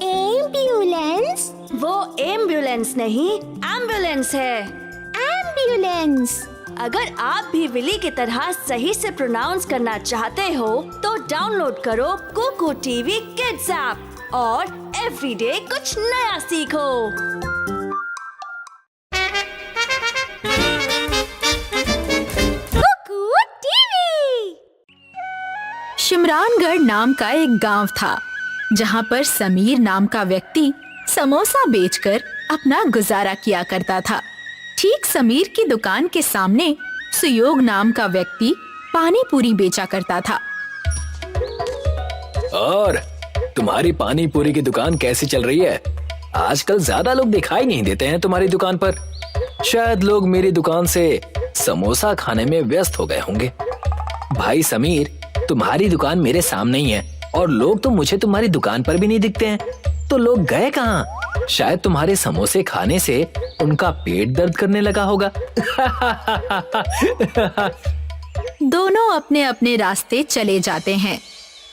Ambulance? वो ambulance नहीं, ambulance है। एम्बुलेंस। अगर आप भी विली की तरह सही से प्रोनाउंस करना चाहते हो तो डाउनलोड करो कुकू टीवी किड्स ऐप और एवरीडे कुछ नया सीखो। कुकू टीवी। शिमरानगढ़ नाम का एक गांव था जहां पर समीर नाम का व्यक्ति समोसा बेचकर अपना गुजारा किया करता था। ठीक समीर की दुकान के सामने सुयोग नाम का व्यक्ति पानी पूरी बेचा करता था। और तुम्हारी पानी पूरी की दुकान कैसी चल रही है? आजकल ज्यादा लोग दिखाई नहीं देते हैं तुम्हारी दुकान पर। शायद लोग मेरी दुकान से समोसा खाने में व्यस्त हो गए होंगे। भाई समीर, तुम्हारी दुकान मेरे सामने ही है और लोग तो मुझे तुम्हारी दुकान पर भी नहीं दिखते हैं। तो लोग गए कहाँ? शायद तुम्हारे समोसे खाने से उनका पेट दर्द करने लगा होगा। दोनों अपने अपने रास्ते चले जाते हैं।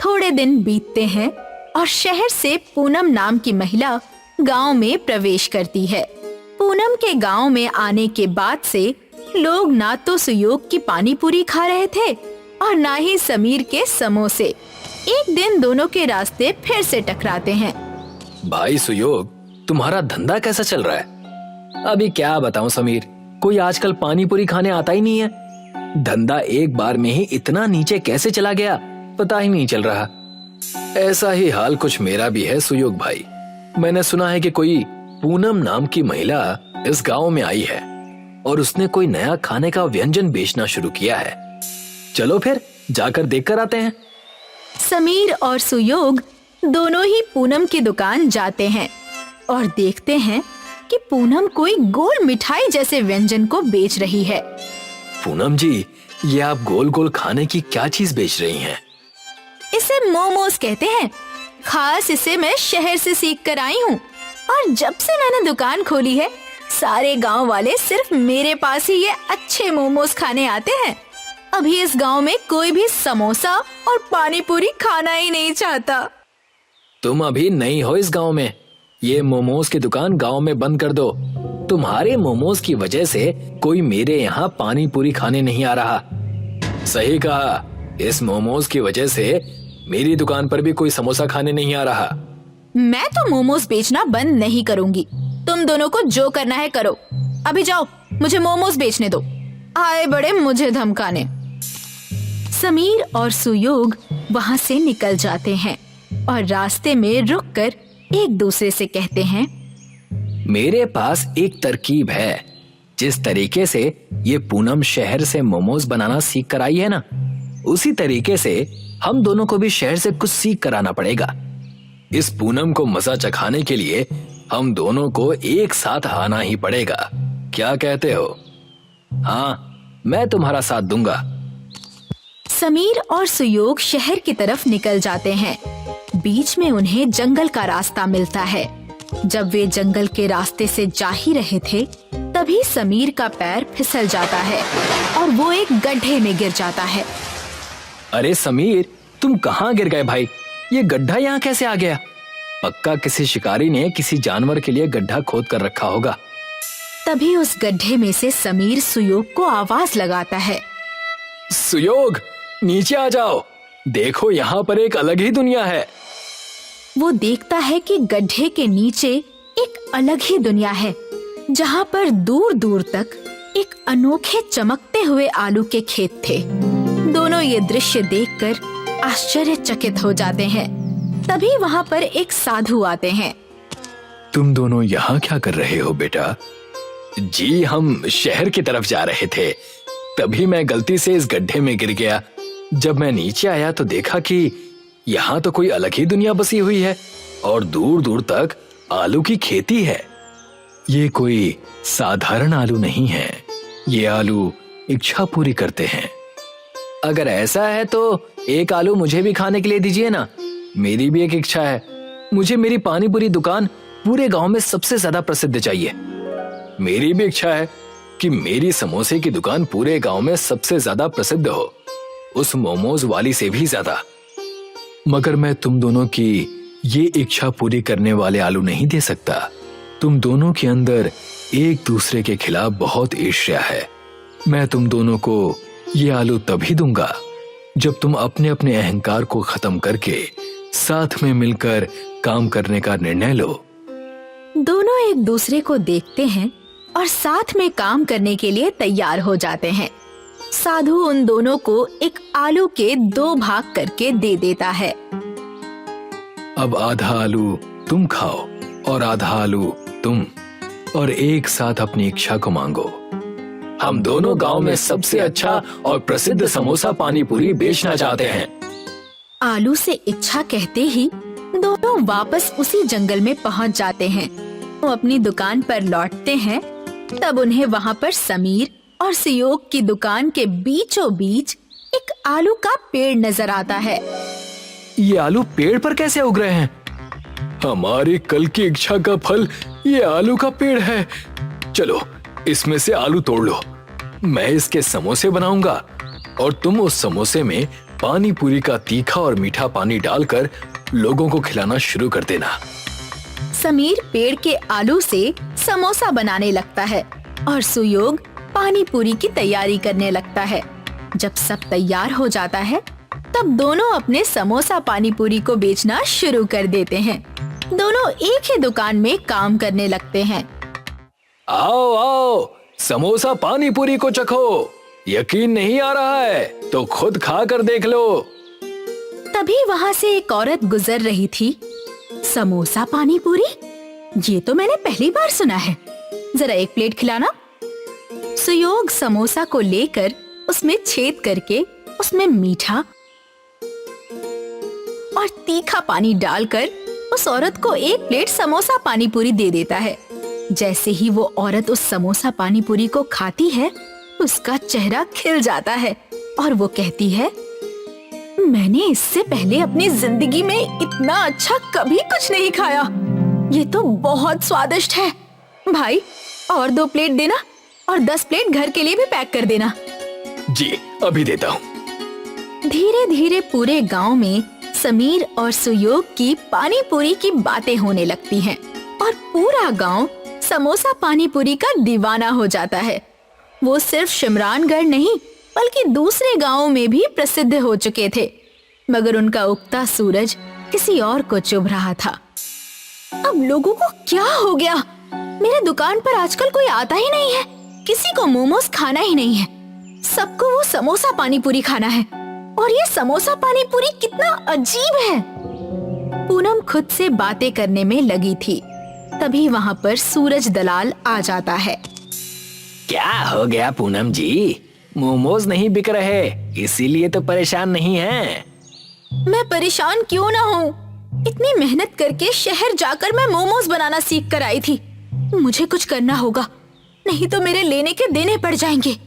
थोड़े दिन बीतते हैं और शहर से पूनम नाम की महिला गांव में प्रवेश करती है। पूनम के गांव में आने के बाद से लोग ना तो सुयोग की पानी पूरी खा रहे थे और ना ही समीर के समोसे। एक दिन दोनों के रास्ते फिर से टकराते हैं। भाई सुयोग, तुम्हारा धंधा कैसा चल रहा है? अभी क्या बताऊं समीर, कोई आजकल पानी पूरी खाने आता ही नहीं है। धंधा एक बार में ही इतना नीचे कैसे चला गया पता ही नहीं चल रहा। ऐसा ही हाल कुछ मेरा भी है सुयोग भाई। मैंने सुना है कि कोई पूनम नाम की महिला इस गांव में आई है और उसने कोई नया खाने का व्यंजन बेचना शुरू किया है। चलो फिर जाकर देखकर आते हैं। समीर और सुयोग दोनों ही पूनम की दुकान जाते हैं और देखते हैं कि पूनम कोई गोल मिठाई जैसे व्यंजन को बेच रही है। पूनम जी, ये आप गोल गोल खाने की क्या चीज बेच रही हैं? इसे मोमोज कहते हैं। खास इसे मैं शहर से सीख कर आई हूँ और जब से मैंने दुकान खोली है सारे गांव वाले सिर्फ मेरे पास ही ये अच्छे मोमोज खाने आते हैं। अभी इस गांव में कोई भी समोसा और पानी पूरी खाना ही नहीं चाहता। तुम अभी नई हो इस गांव में। ये मोमोज की दुकान गांव में बंद कर दो। तुम्हारे मोमोज की वजह से कोई मेरे यहाँ पानी पूरी खाने नहीं आ रहा। सही कहा, इस मोमोज की वजह से मेरी दुकान पर भी कोई समोसा खाने नहीं आ रहा। मैं तो मोमोज बेचना बंद नहीं करूंगी। तुम दोनों को जो करना है करो। अभी जाओ, मुझे मोमोज बेचने दो। आए बड़े मुझे धमकाने। समीर और सुयोग वहाँ से निकल जाते हैं और रास्ते में रुककर एक दूसरे से कहते हैं, मेरे पास एक तरकीब है। जिस तरीके से ये पूनम शहर से मोमोज बनाना सीख कर आई है ना, उसी तरीके से हम दोनों को भी शहर से कुछ सीख कर आना पड़ेगा। इस पूनम को मजा चखाने के लिए हम दोनों को एक साथ आना ही पड़ेगा। क्या कहते हो? हाँ, मैं तुम्हारा साथ दूंगा। समीर और सुयोग शहर की तरफ निकल जाते हैं। बीच में उन्हें जंगल का रास्ता मिलता है। जब वे जंगल के रास्ते से जा ही रहे थे तभी समीर का पैर फिसल जाता है और वो एक गड्ढे में गिर जाता है। अरे समीर, तुम कहाँ गिर गए भाई? ये गड्ढा यहाँ कैसे आ गया? पक्का किसी शिकारी ने किसी जानवर के लिए गड्ढा खोद कर रखा होगा। तभी उस गड्ढे में से समीर सुयोग को आवाज लगाता है, सुयोग, नीचे आ जाओ। देखो, यहाँ पर एक अलग ही दुनिया है। वो देखता है कि गड्ढे के नीचे एक अलग ही दुनिया है जहाँ पर दूर दूर तक एक अनोखे चमकते हुए आलू के खेत थे। दोनों ये दृश्य देखकर आश्चर्यचकित हो जाते हैं। तभी वहाँ पर एक साधु आते हैं। तुम दोनों यहाँ क्या कर रहे हो बेटा? जी, हम शहर की तरफ जा रहे थे। तभी मैं गलती से इस गड्ढे में गिर गया। जब मैं नीचे आया तो देखा कि यहाँ तो कोई अलग ही दुनिया बसी हुई है और दूर दूर तक आलू की खेती है। ये कोई साधारण आलू नहीं है। ये आलू इच्छा पूरी करते हैं। अगर ऐसा है तो एक आलू मुझे भी खाने के लिए दीजिए ना। मेरी भी एक इच्छा है। मुझे मेरी पानी पूरी दुकान पूरे गांव में सबसे ज्यादा प्रसिद्ध चाहिए। मेरी भी इच्छा है कि मेरी समोसे की दुकान पूरे गांव में सबसे ज्यादा प्रसिद्ध हो। उस मोमोज वाली से भी ज्यादा। मगर मैं तुम दोनों की ये इच्छा पूरी करने वाले आलू नहीं दे सकता। तुम दोनों के अंदर एक दूसरे के खिलाफ बहुत ईर्ष्या है। मैं तुम दोनों को ये आलू तभी दूंगा जब तुम अपने अपने अहंकार को खत्म करके साथ में मिलकर काम करने का निर्णय लो। दोनों एक दूसरे को देखते हैं और साथ में काम करने के लिए तैयार हो जाते हैं। साधु उन दोनों को एक आलू के 2 भाग करके दे देता है। अब आधा आलू तुम खाओ और आधा आलू तुम, और एक साथ अपनी इच्छा को मांगो। हम दोनों गांव में सबसे अच्छा और प्रसिद्ध समोसा पानी पूरी बेचना चाहते हैं। आलू से इच्छा कहते ही दोनों वापस उसी जंगल में पहुंच जाते हैं। वो अपनी दुकान पर लौटते हैं, तब उन्हें वहाँ पर समीर और सुयोग की दुकान के बीचों बीच एक आलू का पेड़ नजर आता है। ये आलू पेड़ पर कैसे उग रहे हैं? हमारी कल की इच्छा का फल ये आलू का पेड़ है। चलो इसमें से आलू तोड़ लो, मैं इसके समोसे बनाऊंगा और तुम उस समोसे में पानी पूरी का तीखा और मीठा पानी डालकर लोगों को खिलाना शुरू कर देना। समीर पेड़ के आलू से समोसा बनाने लगता है और सुयोग पानी पूरी की तैयारी करने लगता है। जब सब तैयार हो जाता है, तब दोनों अपने समोसा पानी पूरी को बेचना शुरू कर देते हैं। दोनों एक ही दुकान में काम करने लगते हैं। आओ आओ, समोसा पानी पूरी को चखो। यकीन नहीं आ रहा है तो खुद खा कर देख लो। तभी वहाँ से एक औरत गुजर रही थी। समोसा पानी पूरी, ये तो मैंने पहली बार सुना है। जरा एक प्लेट खिलाना। सुयोग समोसा को लेकर उसमें छेद करके उसमें मीठा और तीखा पानी डालकर उस औरत को एक प्लेट समोसा पानी पूरी दे देता है। जैसे ही वो औरत उस समोसा पानी पूरी को खाती है, उसका चेहरा खिल जाता है और वो कहती है, मैंने इससे पहले अपनी जिंदगी में इतना अच्छा कभी कुछ नहीं खाया। ये तो बहुत स्वादिष्ट है। भाई और 2 प्लेट देना और 10 प्लेट घर के लिए भी पैक कर देना। जी अभी देता हूँ। धीरे धीरे पूरे गांव में समीर और सुयोग की पानी पूरी की बातें होने लगती हैं और पूरा गांव समोसा पानी पूरी का दीवाना हो जाता है। वो सिर्फ शिमरानगढ़ नहीं बल्कि दूसरे गांवों में भी प्रसिद्ध हो चुके थे, मगर उनका उगता सूरज किसी और को चुभ रहा था। अब लोगों को क्या हो गया? मेरे दुकान पर आजकल कोई आता ही नहीं है। किसी को मोमोज खाना ही नहीं है, सबको वो समोसा पानी पूरी खाना है। और ये समोसा पानी पूरी कितना अजीब है। पूनम खुद से बातें करने में लगी थी, तभी वहाँ पर सूरज दलाल आ जाता है। क्या हो गया पूनम जी? मोमोज नहीं बिक रहे, इसीलिए तो परेशान नहीं हैं। मैं परेशान क्यों ना हूँ? इतनी मेहनत करके शहर जाकर मैं मोमोज बनाना सीख कर आई थी। मुझे कुछ करना होगा, नहीं तो मेरे लेने के देने पड़ जाएंगे।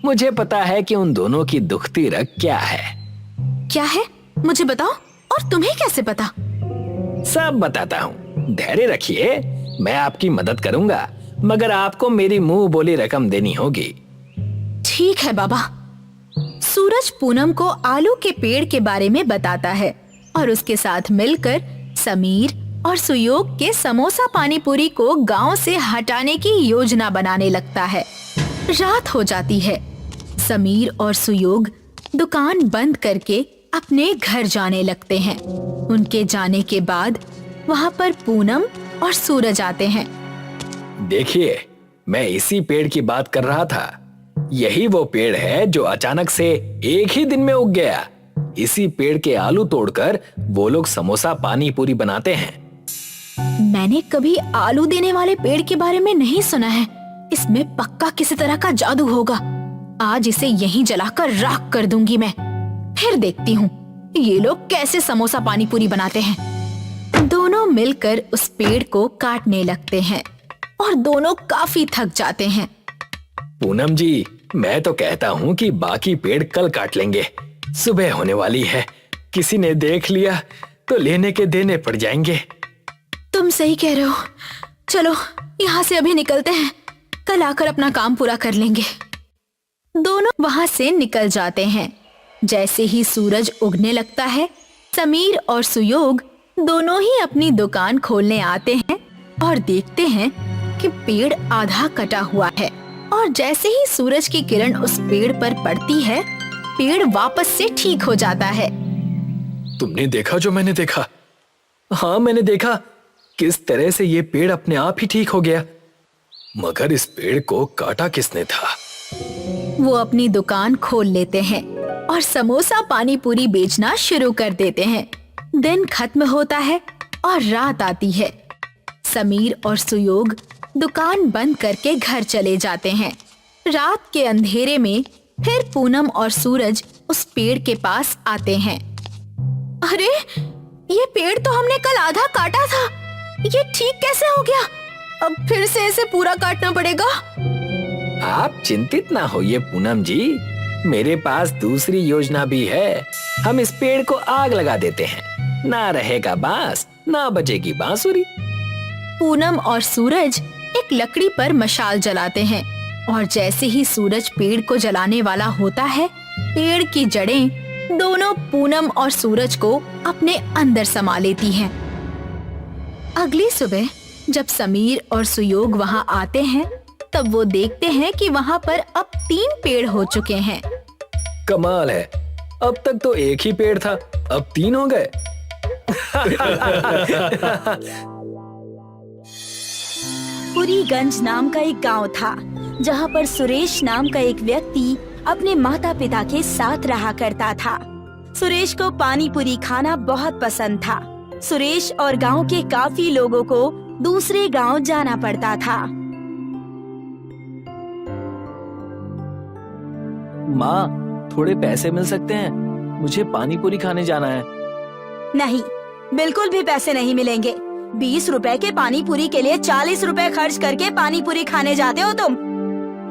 मुझे पता है कि उन दोनों की दुखती रग क्या है। क्या है? मुझे बताओ। और तुम्हें कैसे पता? सब बताता हूँ, धैर्य रखिए, मैं आपकी मदद करूँगा, मगर आपको मेरी मुंह बोली रकम देनी होगी। ठीक है बाबा। सूरज पूनम को आलू के पेड़ के बारे में बताता है और उसके साथ मिलकर समीर और सुयोग के समोसा पानी पूरी को गांव से हटाने की योजना बनाने लगता है। रात हो जाती है। समीर और सुयोग दुकान बंद करके अपने घर जाने लगते हैं। उनके जाने के बाद वहाँ पर पूनम और सूरज आते हैं। देखिए, मैं इसी पेड़ की बात कर रहा था। यही वो पेड़ है जो अचानक से एक ही दिन में उग गया। इसी पेड़ के आलू तोड़कर वो लोग समोसा पानी पूरी बनाते हैं। मैंने कभी आलू देने वाले पेड़ के बारे में नहीं सुना है। इसमें पक्का किसी तरह का जादू होगा। आज इसे यहीं जलाकर राख कर दूंगी मैं। फिर देखती हूँ ये लोग कैसे समोसा पानी पूरी बनाते हैं। दोनों मिलकर उस पेड़ को काटने लगते हैं और दोनों काफी थक जाते हैं। पूनम जी, मैं तो कहता हूँ कि बाकी पेड़ कल काट लेंगे। सुबह होने वाली है, किसी ने देख लिया तो लेने के देने पड़ जाएंगे। तुम सही कह रहे हो। चलो यहाँ से अभी निकलते हैं, कल आकर अपना काम पूरा कर लेंगे। दोनों वहाँ से निकल जाते हैं। जैसे ही सूरज उगने लगता है, समीर और सुयोग दोनों ही अपनी दुकान खोलने आते हैं और देखते हैं कि पेड़ आधा कटा हुआ है। और जैसे ही सूरज की किरण उस पेड़ पर पड़ती है, पेड़ वापस से ठीक हो जाता है। तुमने देखा जो मैंने देखा? हाँ, मैंने देखा किस तरह से ये पेड़ अपने आप ही ठीक हो गया। मगर इस पेड़ को काटा किसने था? वो अपनी दुकान खोल लेते हैं और समोसा पानी पूरी बेचना शुरू कर देते हैं। दिन खत्म होता है और रात आती है। समीर और सुयोग दुकान बंद करके घर चले जाते हैं। रात के अंधेरे में फिर पूनम और सूरज उस पेड़ के पास आते हैं। अरे, ये पेड़ तो हमने कल आधा काटा था, ये ठीक कैसे हो गया? अब फिर से इसे पूरा काटना पड़ेगा। आप चिंतित ना होइए पूनम जी, मेरे पास दूसरी योजना भी है। हम इस पेड़ को आग लगा देते हैं, ना रहेगा बांस, ना बजेगी बांसुरी। पूनम और सूरज एक लकड़ी पर मशाल जलाते हैं और जैसे ही सूरज पेड़ को जलाने वाला होता है, पेड़ की जड़ें दोनों पूनम और सूरज को अपने अंदर समा लेती हैं। अगली सुबह जब समीर और सुयोग वहां आते हैं, तब वो देखते हैं कि वहां पर अब 3 पेड़ हो चुके हैं। कमाल है, अब तक तो एक ही पेड़ था, अब 3 हो गए। पुरीगंज नाम का एक गांव था, जहां पर सुरेश नाम का एक व्यक्ति अपने माता पिता के साथ रहा करता था। सुरेश को पानी पूरी खाना बहुत पसंद था। सुरेश और गांव के काफी लोगों को दूसरे गांव जाना पड़ता था। माँ, थोड़े पैसे मिल सकते हैं? मुझे पानी पूरी खाने जाना है। नहीं, बिल्कुल भी पैसे नहीं मिलेंगे। 20 रुपए के पानी पूरी के लिए 40 रुपए खर्च करके पानी पूरी खाने जाते हो तुम।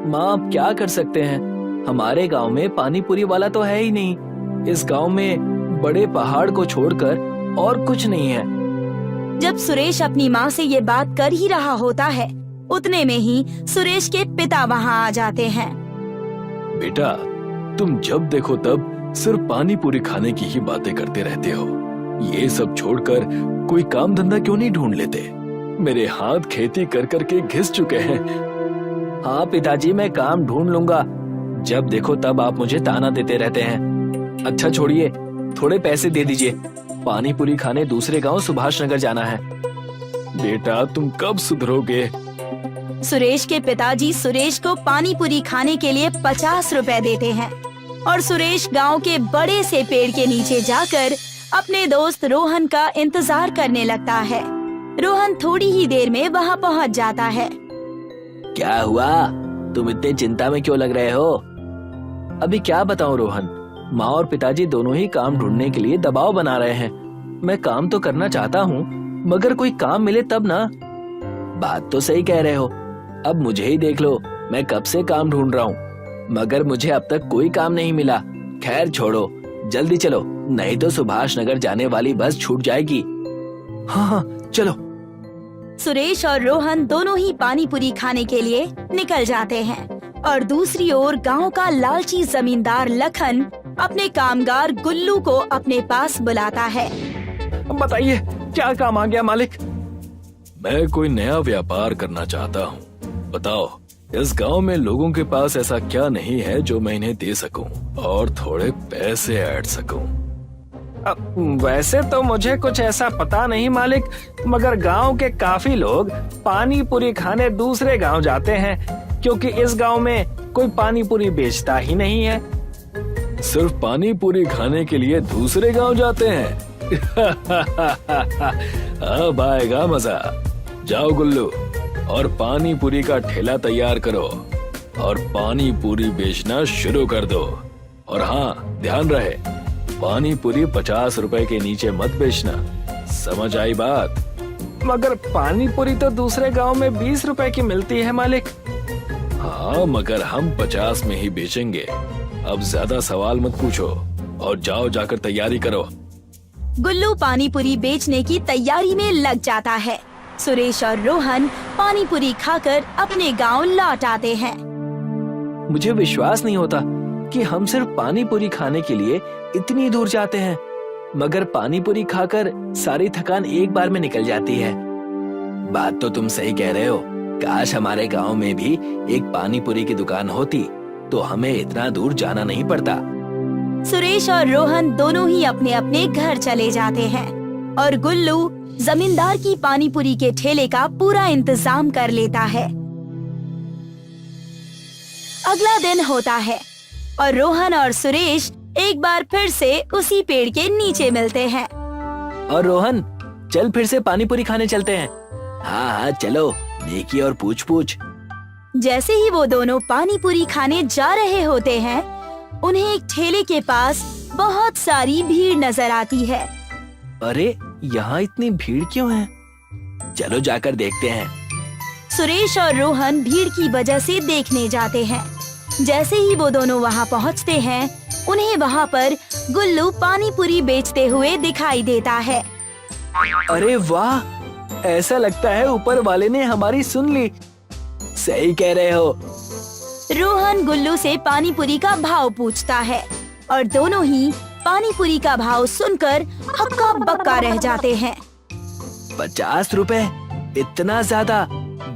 माँ, अब क्या कर सकते हैं? हमारे गांव में पानी पूरी वाला तो है ही नहीं। इस गांव में बड़े पहाड़ को छोड़कर और कुछ नहीं है। जब सुरेश अपनी माँ से ये बात कर ही रहा होता है, उतने में ही सुरेश के पिता वहाँ आ जाते हैं। बेटा, तुम जब देखो तब सिर्फ पानी पूरी खाने की ही बातें करते रहते हो। ये सब छोड़कर कोई काम धंधा क्यों नहीं ढूंढ लेते? मेरे हाथ खेती कर कर के घिस चुके हैं। हाँ पिताजी, मैं काम ढूंढ लूंगा। जब देखो तब आप मुझे ताना देते रहते हैं। अच्छा छोड़िए, थोड़े पैसे दे दीजिए। पानी पूरी खाने दूसरे गांव सुभाष नगर जाना है। बेटा, तुम कब सुधरोगे? सुरेश के पिताजी सुरेश को पानी पूरी खाने के लिए 50 रुपए देते हैं और सुरेश गांव के बड़े से पेड़ के नीचे जाकर अपने दोस्त रोहन का इंतजार करने लगता है। रोहन थोड़ी ही देर में वहां पहुंच जाता है। क्या हुआ? तुम इतने चिंता में क्यों लग रहे हो? अभी क्या बताऊं रोहन, माँ और पिताजी दोनों ही काम ढूंढने के लिए दबाव बना रहे हैं। मैं काम तो करना चाहता हूँ, मगर कोई काम मिले तब ना। बात तो सही कह रहे हो। अब मुझे ही देख लो, मैं कब से काम ढूंढ रहा हूँ, मगर मुझे अब तक कोई काम नहीं मिला। खैर छोड़ो, जल्दी चलो, नहीं तो सुभाष नगर जाने वाली बस छूट जाएगी। हाँ, चलो। सुरेश और रोहन दोनों ही पानी पूरी खाने के लिए निकल जाते हैं और दूसरी ओर गांव का लालची जमींदार लखन अपने कामगार गुल्लू को अपने पास बुलाता है। बताइए, क्या काम आ गया मालिक? मैं कोई नया व्यापार करना चाहता हूँ। बताओ, इस गांव में लोगों के पास ऐसा क्या नहीं है जो मैं इन्हें दे सकूं और थोड़े पैसे ऐड सकूं? वैसे तो मुझे कुछ ऐसा पता नहीं मालिक, मगर गांव के काफी लोग पानी पूरी खाने दूसरे गांव जाते हैं, क्योंकि इस गांव में कोई पानी पूरी बेचता ही नहीं है। सिर्फ पानी पूरी खाने के लिए दूसरे गांव जाते हैं? अब आएगा मजा। जाओ गुल्लू, और पानी पूरी का ठेला तैयार करो और पानी पूरी बेचना शुरू कर दो। और हाँ, ध्यान रहे, पानी पूरी 50 रुपए के नीचे मत बेचना। समझ आई बात? मगर पानी पूरी तो दूसरे गांव में 20 रुपए की मिलती है मालिक। हाँ, मगर हम 50 में ही बेचेंगे। अब ज्यादा सवाल मत पूछो और जाओ जाकर तैयारी करो। गुल्लू पानी पूरी बेचने की तैयारी में लग जाता है। सुरेश और रोहन पानी पूरी खाकर अपने गांव लौट आते हैं। मुझे विश्वास नहीं होता, कि हम सिर्फ पानी पूरी खाने के लिए इतनी दूर जाते हैं, मगर पानी पूरी खाकर सारी थकान एक बार में निकल जाती है। बात तो तुम सही कह रहे हो। काश हमारे गांव में भी एक पानी पूरी की दुकान होती तो हमें इतना दूर जाना नहीं पड़ता। सुरेश और रोहन दोनों ही अपने अपने घर चले जाते हैं और गुल्लू जमींदार की पानी पूरी के ठेले का पूरा इंतजाम कर लेता है। अगला दिन होता है और रोहन और सुरेश एक बार फिर से उसी पेड़ के नीचे मिलते हैं। और रोहन, चल फिर से पानी पूरी खाने चलते हैं। हाँ हाँ चलो, नेकी और पूछ पूछ। जैसे ही वो दोनों पानी पूरी खाने जा रहे होते हैं, उन्हें एक ठेले के पास बहुत सारी भीड़ नजर आती है। अरे यहाँ इतनी भीड़ क्यों है? चलो जाकर देखते हैं। सुरेश और रोहन भीड़ की वजह से देखने जाते हैं। जैसे ही वो दोनों वहाँ पहुँचते हैं, उन्हें वहाँ पर गुल्लू पानी पूरी बेचते हुए दिखाई देता है। अरे वाह, ऐसा लगता है ऊपर वाले ने हमारी सुन ली। सही कह रहे हो। रोहन गुल्लू से पानी पूरी का भाव पूछता है और दोनों ही पानी पूरी का भाव सुनकर हक्का बक्का रह जाते हैं। 50 रुपए? इतना ज्यादा?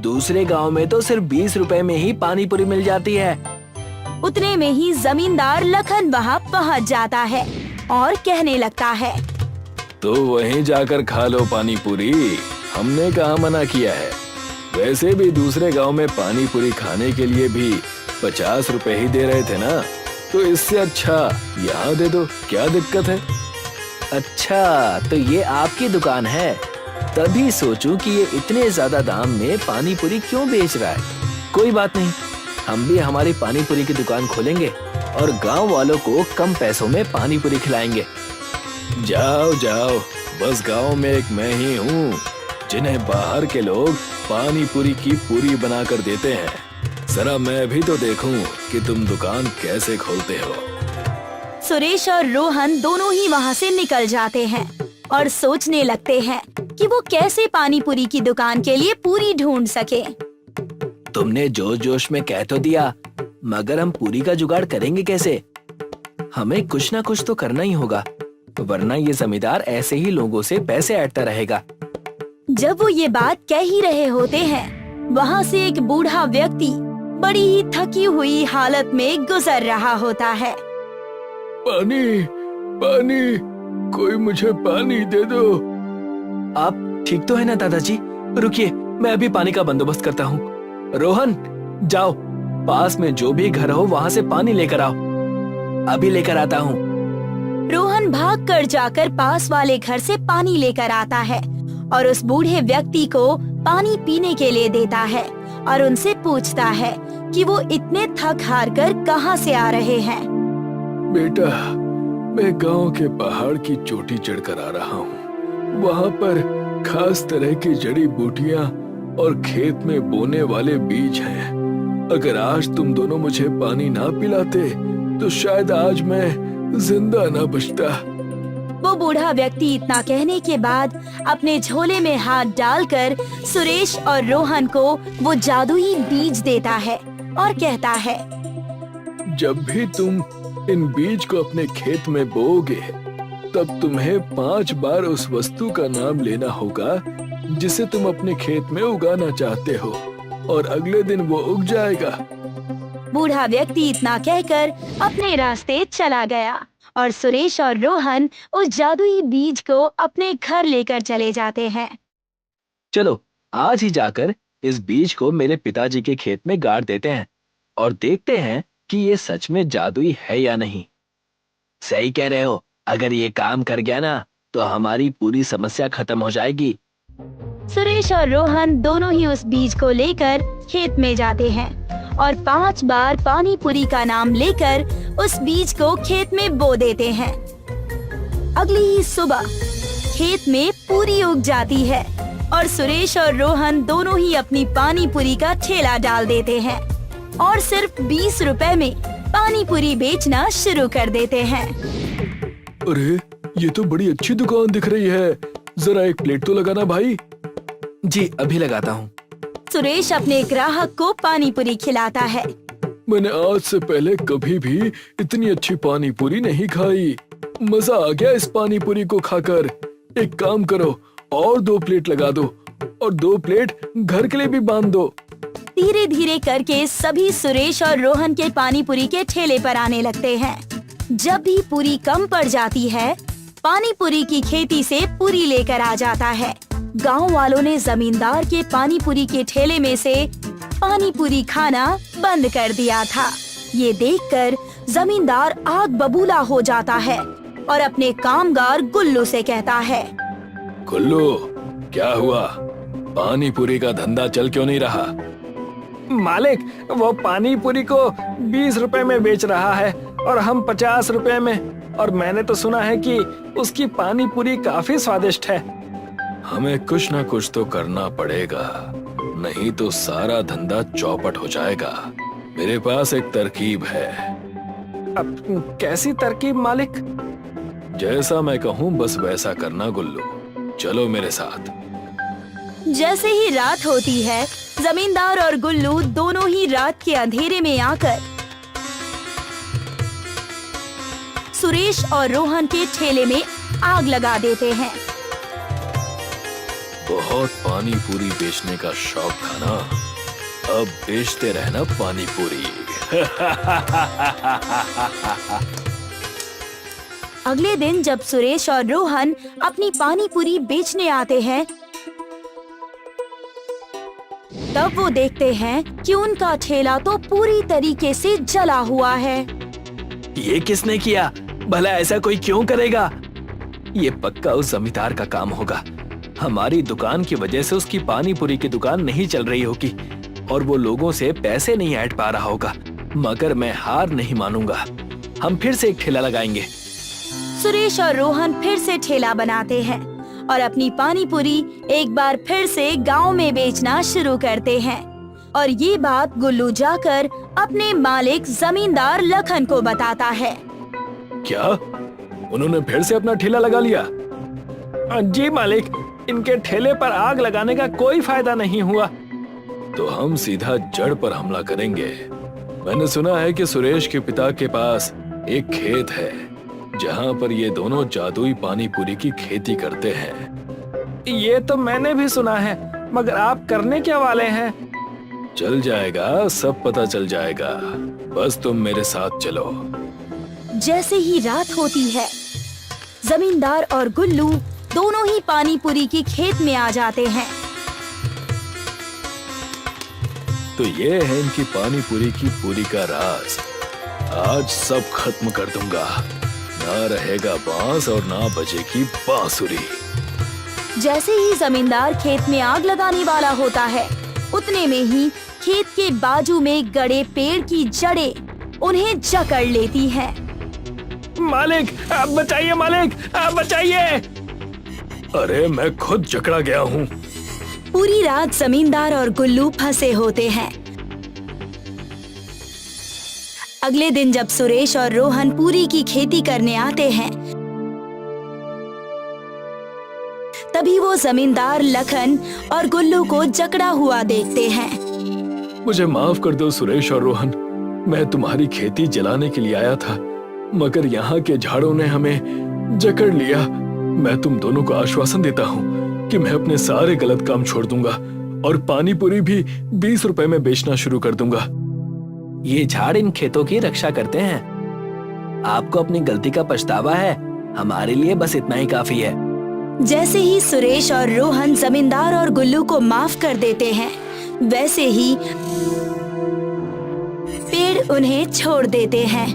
दूसरे गांव में तो सिर्फ 20 रुपए में ही पानी पूरी मिल जाती है। उतने में ही जमींदार लखन वहाँ पहुँच जाता है और कहने लगता है, तो वहीं जाकर खा लो पानी पूरी, हमने कहाँ मना किया है। वैसे भी दूसरे गांव में पानी पूरी खाने के लिए भी 50 रुपए ही दे रहे थे ना, तो इससे अच्छा यहाँ दे दो, क्या दिक्कत है। अच्छा, तो ये आपकी दुकान है। तभी सोचूं कि ये इतने ज्यादा दाम में पानी पूरी क्यों बेच रहा है। कोई बात नहीं, हम भी हमारी पानी पूरी की दुकान खोलेंगे और गांव वालों को कम पैसों में पानी पूरी खिलाएंगे। जाओ जाओ, बस गांव में एक मैं ही हूँ जिन्हें बाहर के लोग पानी पूरी की पूरी बना कर देते हैं। जरा मैं भी तो देखूं कि तुम दुकान कैसे खोलते हो। सुरेश और रोहन दोनों ही वहाँ से निकल जाते हैं और सोचने लगते हैं कि वो कैसे पानी पूरी की दुकान के लिए पूरी ढूंढ सके। तुमने जोश जोश में कह तो दिया, मगर हम पूरी का जुगाड़ करेंगे कैसे? हमें कुछ ना कुछ तो करना ही होगा, वरना ये जमींदार ऐसे ही लोगों से पैसे ऐंठता रहेगा। जब वो ये बात कह ही रहे होते हैं, वहाँ से एक बूढ़ा व्यक्ति बड़ी ही थकी हुई हालत में गुजर रहा होता है। पानी पानी, कोई मुझे पानी दे दो। आप ठीक तो है ना दादाजी? रुकिए, मैं अभी पानी का बंदोबस्त करता हूँ। रोहन, जाओ पास में जो भी घर हो वहाँ से पानी लेकर आओ। अभी लेकर आता हूँ। रोहन भागकर जाकर पास वाले घर से पानी लेकर आता है और उस बूढ़े व्यक्ति को पानी पीने के लिए देता है और उनसे पूछता है कि वो इतने थक हार कर कहाँ से आ रहे हैं। बेटा, मैं गांव के पहाड़ की चोटी चढ़कर आ रहा हूँ। वहाँ पर खास तरह की जड़ी बूटियाँ और खेत में बोने वाले बीज हैं। अगर आज तुम दोनों मुझे पानी ना पिलाते तो शायद आज मैं जिंदा ना बचता। वो बूढ़ा व्यक्ति इतना कहने के बाद अपने झोले में हाथ डालकर सुरेश और रोहन को वो जादुई बीज देता है और कहता है, जब भी तुम इन बीज को अपने खेत में बोओगे, तब तुम्हें 5 बार उस वस्तु का नाम लेना होगा जिसे तुम अपने खेत में उगाना चाहते हो, और अगले दिन वो उग जाएगा। बूढ़ा व्यक्ति इतना कहकर अपने रास्ते चला गया और सुरेश और रोहन उस जादुई बीज को अपने घर लेकर चले जाते हैं। चलो आज ही जाकर इस बीज को मेरे पिताजी के खेत में गाड़ देते हैं और देखते हैं कि ये सच में जादुई है या नहीं। सही कह रहे हो, अगर ये काम कर गया ना तो हमारी पूरी समस्या खत्म हो जाएगी। सुरेश और रोहन दोनों ही उस बीज को लेकर खेत में जाते हैं और 5 बार पानी पूरी का नाम लेकर उस बीज को खेत में बो देते हैं। अगली ही सुबह खेत में पूरी उग जाती है और सुरेश और रोहन दोनों ही अपनी पानी पूरी का ठेला डाल देते हैं और सिर्फ 20 रुपए में पानी पूरी बेचना शुरू कर देते हैं। अरे, ये तो बड़ी अच्छी दुकान दिख रही है। जरा एक प्लेट तो लगाना भाई। जी अभी लगाता हूँ। सुरेश अपने ग्राहक को पानी पूरी खिलाता है। मैंने आज से पहले कभी भी इतनी अच्छी पानी पूरी नहीं खाई। मजा आ गया इस पानी पूरी को खाकर। एक काम करो, और 2 प्लेट लगा दो और 2 प्लेट घर के लिए भी बांध दो। धीरे धीरे करके सभी सुरेश और रोहन के पानी पूरी के ठेले पर आने लगते हैं। जब भी पूरी कम पड़ जाती है, पानी पूरी की खेती से पूरी लेकर आ जाता है। गांव वालों ने जमींदार के पानी पूरी के ठेले में से पानी पूरी खाना बंद कर दिया था। ये देखकर जमींदार आग बबूला हो जाता है और अपने कामगार गुल्लू से कहता है, गुल्लू, क्या हुआ? पानी पूरी का धंधा चल क्यों नहीं रहा? मालिक, वो पानी पूरी को 20 रुपए में बेच रहा है और हम 50 रुपए में। और मैंने तो सुना है कि उसकी पानी पूरी काफी स्वादिष्ट है। हमें कुछ ना कुछ तो करना पड़ेगा, नहीं तो सारा धंधा चौपट हो जाएगा। मेरे पास एक तरकीब है। अब कैसी तरकीब मालिक? जैसा मैं कहूँ बस वैसा करना गुल्लू। चलो मेरे साथ। जैसे ही रात होती है, जमींदार और गुल्लू दोनों ही रात के अंधेरे में आकर सुरेश और रोहन के ठेले में आग लगा देते हैं। बहुत पानी पूरी बेचने का शौक था ना, अब बेचते रहना पानी पूरी। अगले दिन जब सुरेश और रोहन अपनी पानी पूरी बेचने आते हैं, तब वो देखते हैं कि उनका ठेला तो पूरी तरीके से जला हुआ है। ये किसने किया? भला ऐसा कोई क्यों करेगा? ये पक्का उस जमींदार का काम होगा। हमारी दुकान की वजह से उसकी पानी पूरी की दुकान नहीं चल रही होगी और वो लोगों से पैसे नहीं ऐंठ पा रहा होगा। मगर मैं हार नहीं मानूंगा, हम फिर से एक ठेला लगाएंगे। सुरेश और रोहन फिर से ठेला बनाते हैं और अपनी पानी पूरी एक बार फिर से गांव में बेचना शुरू करते हैं। और ये बात गुल्लू जाकर अपने मालिक जमींदार लखन को बताता है। क्या उन्होंने फिर से अपना ठेला लगा लिया? जी मालिक, इनके ठेले पर आग लगाने का कोई फायदा नहीं हुआ। तो हम सीधा जड़ पर हमला करेंगे। मैंने सुना है कि सुरेश के पिता के पास एक खेत है जहाँ पर ये दोनों जादुई पानी पूरी की खेती करते हैं। ये तो मैंने भी सुना है, मगर आप करने क्या वाले हैं? चल जाएगा, सब पता चल जाएगा। बस तुम मेरे साथ चलो। जैसे ही रात होती है, जमींदार और गुल्लू दोनों ही पानी पूरी की खेत में आ जाते हैं। तो ये है इनकी पानी पूरी की पूरी का राज। आज सब खत्म कर दूंगा। ना रहेगा बांस और ना बजेगी बांसुरी। जैसे ही जमींदार खेत में आग लगाने वाला होता है, उतने में ही खेत के बाजू में गड़े पेड़ की जड़ें उन्हें जकड़ लेती हैं। मालिक, आप बचाइए मालिक, आप बचाइए। अरे मैं खुद जकड़ा गया हूँ। पूरी रात जमींदार और गुल्लू फंसे होते हैं। अगले दिन जब सुरेश और रोहन पूरी की खेती करने आते हैं, तभी वो जमींदार लखन और गुल्लू को जकड़ा हुआ देखते हैं। मुझे माफ कर दो सुरेश और रोहन, मैं तुम्हारी खेती जलाने के लिए आया था, मगर यहाँ के झाड़ों ने हमें जकड़ लिया। मैं तुम दोनों को आश्वासन देता हूँ कि मैं अपने सारे गलत काम छोड़ दूंगा और पानी पूरी भी 20 रुपए में बेचना शुरू कर दूंगा। ये झाड़ इन खेतों की रक्षा करते हैं। आपको अपनी गलती का पछतावा है, हमारे लिए बस इतना ही काफी है। जैसे ही सुरेश और रोहन जमींदार और गुल्लू को माफ कर देते हैं, वैसे ही पेड़ उन्हें छोड़ देते हैं।